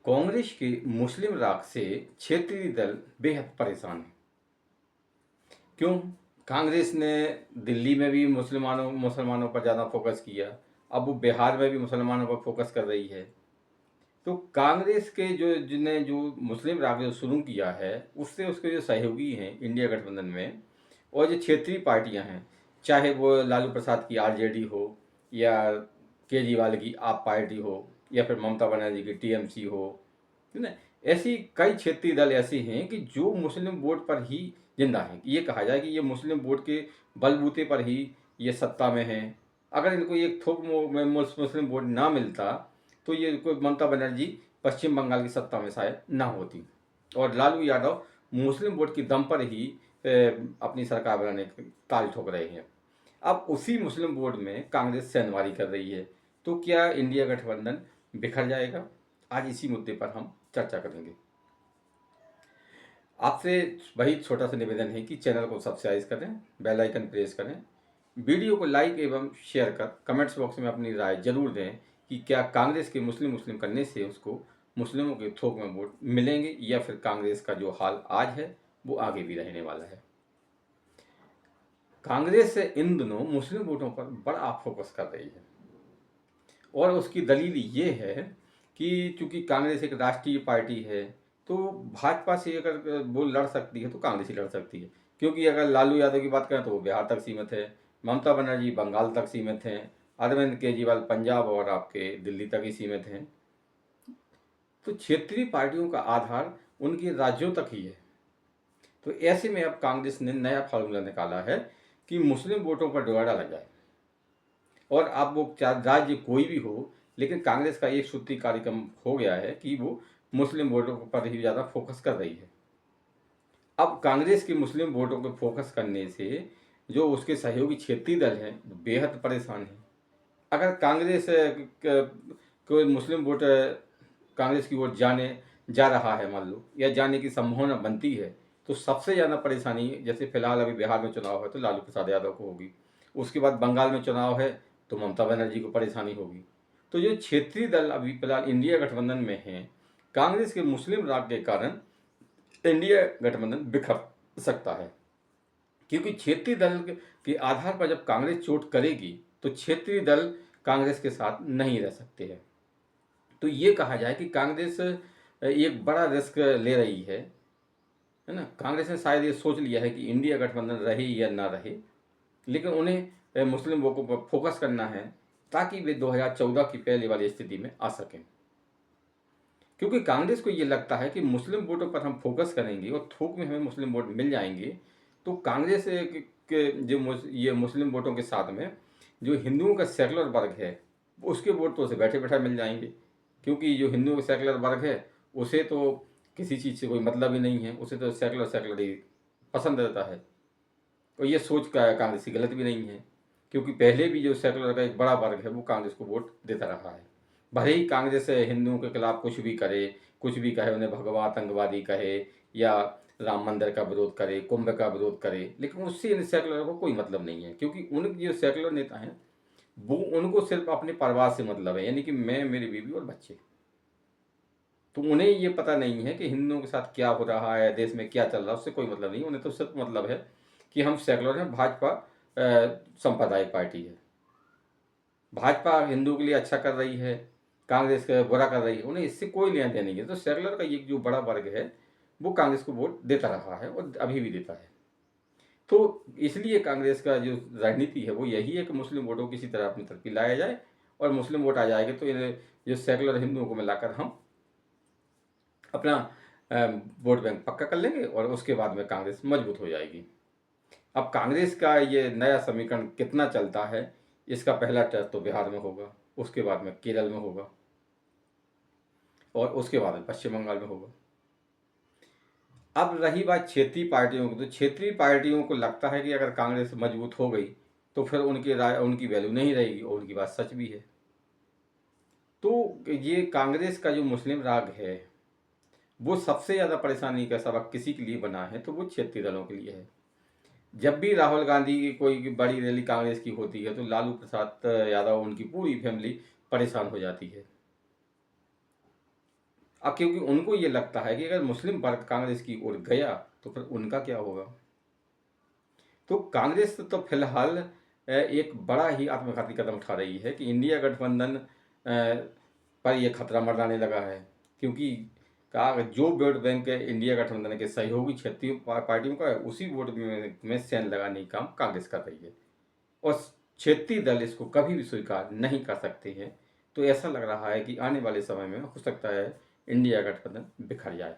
कांग्रेस के मुस्लिम राग से क्षेत्रीय दल बेहद परेशान है। क्यों? कांग्रेस ने दिल्ली में भी मुसलमानों पर ज़्यादा फोकस किया, अब वो बिहार में भी मुसलमानों पर फोकस कर रही है। तो कांग्रेस के जो मुस्लिम राग जो शुरू किया है, उससे उसके जो सहयोगी हैं इंडिया गठबंधन में, और जो क्षेत्रीय पार्टियां हैं, चाहे वो लालू प्रसाद की आरजेडी हो, या केजरीवाल की आप पार्टी हो, या फिर ममता बनर्जी की टीएमसी हो, है ना। ऐसी कई क्षेत्रीय दल ऐसे हैं कि जो मुस्लिम वोट पर ही जिंदा हैं। ये कहा जाए कि ये मुस्लिम वोट के बलबूते पर ही ये सत्ता में हैं। अगर इनको एक थोक में मुस्लिम वोट ना मिलता तो ये कोई ममता बनर्जी पश्चिम बंगाल की सत्ता में शायद ना होती, और लालू यादव मुस्लिम वोट की दम पर ही अपनी सरकार बनाने की ताल ठोक रहे हैं। अब उसी मुस्लिम वोट में कांग्रेस सेंधमारी कर रही है, तो क्या इंडिया गठबंधन बिखर जाएगा? आज इसी मुद्दे पर हम चर्चा करेंगे। आपसे वही छोटा सा निवेदन है कि चैनल को सब्सक्राइब करें, बेल आइकन प्रेस करें, वीडियो को लाइक एवं शेयर कर कमेंट्स बॉक्स में अपनी राय जरूर दें कि क्या कांग्रेस के मुस्लिम करने से उसको मुस्लिमों के थोक में वोट मिलेंगे, या फिर कांग्रेस का जो हाल आज है वो आगे भी रहने वाला है। कांग्रेस इन दिनों मुस्लिम वोटों पर बड़ा फोकस कर रही है, और उसकी दलील ये है कि चूंकि कांग्रेस एक राष्ट्रीय पार्टी है, तो भाजपा से अगर वो लड़ सकती है तो कांग्रेस ही लड़ सकती है। क्योंकि अगर लालू यादव की बात करें तो वो बिहार तक सीमित है, ममता बनर्जी बंगाल तक सीमित हैं, अरविंद केजरीवाल पंजाब और आपके दिल्ली तक ही सीमित हैं। तो क्षेत्रीय पार्टियों का आधार उनके राज्यों तक ही है। तो ऐसे में अब कांग्रेस ने नया फार्मूला निकाला है कि मुस्लिम वोटों पर डिवाइडर लग जाए, और अब वो राज्य कोई भी हो, लेकिन कांग्रेस का एक सूत्री कार्यक्रम हो गया है कि वो मुस्लिम वोटों पर ही ज़्यादा फोकस कर रही है। अब कांग्रेस की मुस्लिम वोटों पर फोकस करने से जो उसके सहयोगी क्षेत्रीय दल हैं बेहद परेशान हैं। अगर कांग्रेस कोई मुस्लिम वोट कांग्रेस की ओर जाने जा रहा है, मान लो, या जाने की संभावना बनती है, तो सबसे ज़्यादा परेशानी, जैसे फिलहाल अभी बिहार में चुनाव है तो लालू प्रसाद यादव को होगी, उसके बाद बंगाल में चुनाव है तो ममता बनर्जी को परेशानी होगी। तो जो क्षेत्रीय दल अभी फिलहाल इंडिया गठबंधन में हैं, कांग्रेस के मुस्लिम राग के कारण इंडिया गठबंधन बिखर सकता है। क्योंकि क्षेत्रीय दल के आधार पर जब कांग्रेस चोट करेगी तो क्षेत्रीय दल कांग्रेस के साथ नहीं रह सकते हैं। तो ये कहा जाए कि कांग्रेस एक बड़ा रिस्क ले रही है ना। कांग्रेस ने शायद ये सोच लिया है कि इंडिया गठबंधन रहे या ना रहे, लेकिन उन्हें मुस्लिम वोटों पर फोकस करना है ताकि वे 2014 की पहले वाली स्थिति में आ सकें। क्योंकि कांग्रेस को ये लगता है कि मुस्लिम वोटों पर हम फोकस करेंगे और थोक में हमें मुस्लिम वोट मिल जाएंगे, तो कांग्रेस के जो ये मुस्लिम वोटों के साथ में जो हिंदुओं का सेकुलर वर्ग है उसके वोट तो उसे बैठे बैठे मिल जाएंगे। क्योंकि जो हिंदुओं का सेकुलर वर्ग है उसे तो किसी चीज़ से कोई मतलब ही नहीं है, उसे तो सेकुलर ही पसंद रहता है। और ये सोच का कांग्रेस की गलत भी नहीं है, क्योंकि पहले भी जो सेकुलर का एक बड़ा वर्ग है वो कांग्रेस को वोट देता रहा है। भले ही कांग्रेस हिंदुओं के खिलाफ कुछ भी करे, कुछ भी कहे, उन्हें भगवा आतंकवादी कहे, या राम मंदिर का विरोध करे, कुंभ का विरोध करे, लेकिन उससे इन सेकुलर को कोई मतलब नहीं है। क्योंकि उनके जो सेकुलर नेता हैं वो उनको सिर्फ अपने परिवार से मतलब है, यानी कि मैं, मेरी बीवी और बच्चे। तो उन्हें ये पता नहीं है कि हिंदुओं के साथ क्या हो रहा है, देश में क्या चल रहा है, उससे कोई मतलब नहीं। उन्हें तो सिर्फ मतलब है कि हम सेकुलर हैं, भाजपा सांप्रदायिक पार्टी है, भाजपा हिंदू के लिए अच्छा कर रही है, कांग्रेस का बुरा कर रही है, उन्हें इससे कोई लेना देना नहीं है। तो सेकुलर का ये जो बड़ा वर्ग है वो कांग्रेस को वोट देता रहा है और अभी भी देता है। तो इसलिए कांग्रेस का जो राजनीति है वो यही है कि मुस्लिम वोटों को किसी तरह अपनी तरफ लाया जाए, और मुस्लिम वोट आ जाएंगे तो इन्हें जो सेकुलर हिंदुओं को मिलाकर हम अपना वोट बैंक पक्का कर लेंगे, और उसके बाद में कांग्रेस मजबूत हो जाएगी। अब कांग्रेस का ये नया समीकरण कितना चलता है, इसका पहला टेस्ट तो बिहार में होगा, उसके बाद में केरल में होगा, और उसके बाद में पश्चिम बंगाल में होगा। अब रही बात क्षेत्रीय पार्टियों की, तो क्षेत्रीय पार्टियों को लगता है कि अगर कांग्रेस मजबूत हो गई तो फिर उनकी राय, उनकी वैल्यू नहीं रहेगी, और उनकी बात सच भी है। तो ये कांग्रेस का जो मुस्लिम राग है वो सबसे ज़्यादा परेशानी का सबक किसी के लिए बना है तो वो क्षेत्रीय दलों के लिए है। जब भी राहुल गांधी की कोई बड़ी रैली कांग्रेस की होती है तो लालू प्रसाद यादव, उनकी पूरी फैमिली परेशान हो जाती है। अब क्योंकि उनको ये लगता है कि अगर मुस्लिम वर्ग कांग्रेस की ओर गया तो फिर उनका क्या होगा। तो कांग्रेस तो फिलहाल एक बड़ा ही आत्मघाती कदम उठा रही है कि इंडिया गठबंधन पर यह खतरा मंडराने लगा है, क्योंकि कहा जो वोट बैंक है इंडिया गठबंधन के सहयोगी क्षेत्रीय पार्टियों का है, उसी वोट में सेंध लगाने का काम कांग्रेस कर रही है और क्षेत्रीय दल इसको कभी भी स्वीकार नहीं कर सकते हैं। तो ऐसा लग रहा है कि आने वाले समय में हो सकता है इंडिया गठबंधन बिखर जाए।